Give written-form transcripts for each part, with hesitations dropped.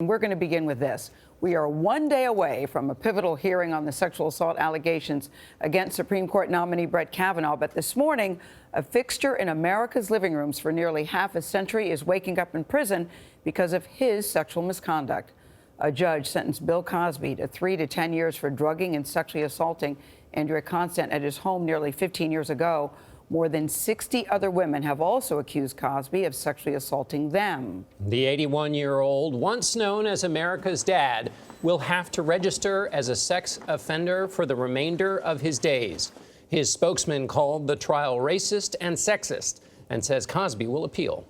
We're going to begin with this. We are one day away from a pivotal hearing on the sexual assault allegations against Supreme Court nominee Brett Kavanaugh. But this morning, a fixture in America's living rooms for nearly half a century is waking up in prison because of his sexual misconduct. A judge sentenced Bill Cosby to 3 to 10 years for drugging and sexually assaulting Andrea Constand at his home nearly 15 years ago. More than 60 other women have also accused Cosby of sexually assaulting them. The 81-year-old, once known as America's dad, will have to register as a sex offender for the remainder of his days. His spokesman called the trial racist and sexist and says Cosby will appeal.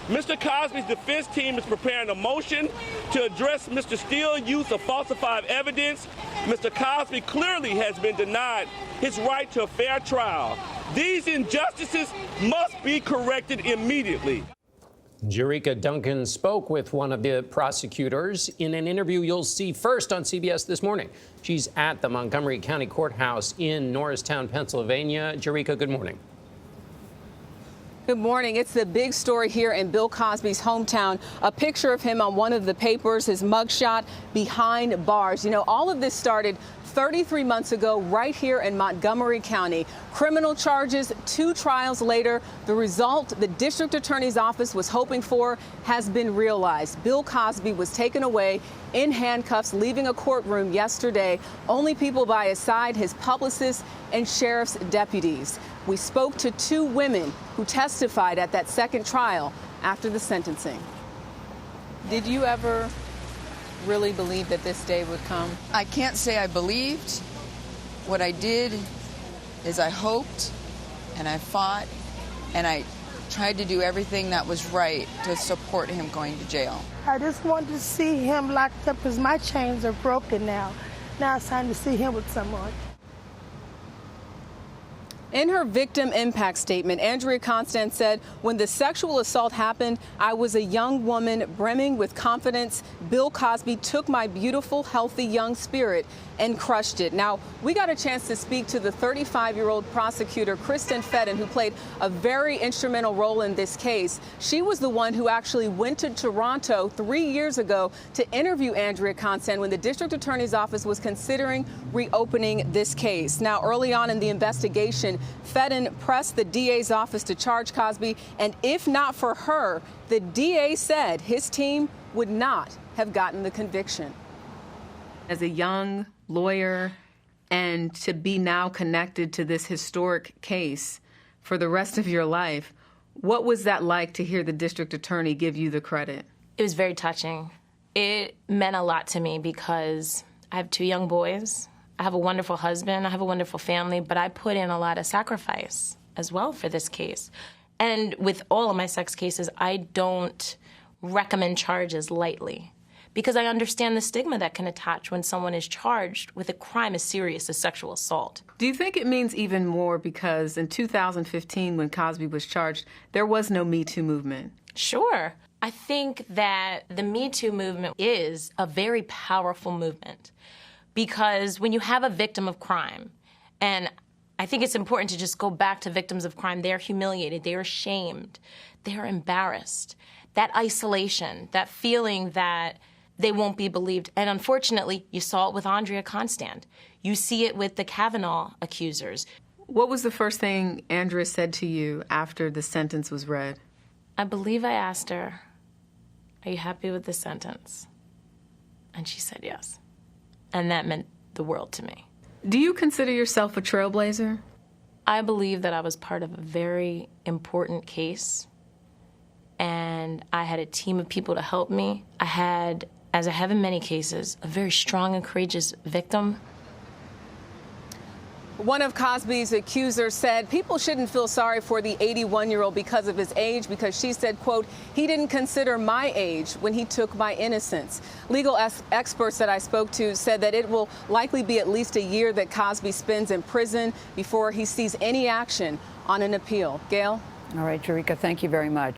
Mr. Cosby's defense team is preparing a motion to address Mr. Steele's use of falsified evidence. Mr. Cosby clearly has been denied his right to a fair trial. These injustices must be corrected immediately. Jericka Duncan spoke with one of the prosecutors in an interview you'll see first on CBS This Morning. She's at the Montgomery County Courthouse in Norristown, Pennsylvania. Jericka, good morning. Good morning. It's the big story here in Bill Cosby's hometown. A picture of him on one of the papers, his mugshot behind bars. You know, all of this started 33 months ago right here in Montgomery County. Criminal charges, 2 trials later. The result the district attorney's office was hoping for has been realized. Bill Cosby was taken away in handcuffs, leaving a courtroom yesterday. Only people by his side, his publicists and sheriff's deputies. We spoke to 2 women who testified at that second trial after the sentencing. Did you ever really believe that this day would come? I can't say I believed. What I did is I hoped and I fought and I tried to do everything that was right to support him going to jail. I just want to see him locked up because my chains are broken now. Now it's time to see him with someone. In her victim impact statement, Andrea Constand said, when the sexual assault happened, I was a young woman brimming with confidence. Bill Cosby took my beautiful, healthy young spirit and crushed it. Now, we got a chance to speak to the 35-year-old prosecutor, Kristen Feden, who played a very instrumental role in this case. She was the one who actually went to Toronto 3 years ago to interview Andrea Constand when the district attorney's office was considering reopening this case. Now, early on in the investigation, Feden pressed the DA's office to charge Cosby, and if not for her, the DA said his team would not have gotten the conviction. As a young lawyer, and to be now connected to this historic case for the rest of your life, what was that like to hear the district attorney give you the credit? It was very touching. It meant a lot to me because I have 2 young boys. I have a wonderful husband, I have a wonderful family, but I put in a lot of sacrifice as well for this case. And with all of my sex cases, I don't recommend charges lightly because I understand the stigma that can attach when someone is charged with a crime as serious as sexual assault. Do you think it means even more because in 2015, when Cosby was charged, there was no Me Too movement? Sure. I think that the Me Too movement is a very powerful movement. Because when you have a victim of crime, and I think it's important to just go back to victims of crime, they're humiliated, they're ashamed, they're embarrassed. That isolation, that feeling that they won't be believed. And unfortunately, you saw it with Andrea Constand. You see it with the Kavanaugh accusers. What was the first thing Andrea said to you after the sentence was read? I believe I asked her, "Are you happy with the sentence?" And she said yes. And that meant the world to me. Do you consider yourself a trailblazer? I believe that I was part of a very important case, and I had a team of people to help me. I had, as I have in many cases, a very strong and courageous victim. One of Cosby's accusers said people shouldn't feel sorry for the 81-year-old because of his age, because she said, quote, he didn't consider my age when he took my innocence. Legal experts that I spoke to said that it will likely be at least a year that Cosby spends in prison before he sees any action on an appeal. Gayle? All right, Jericka, thank you very much.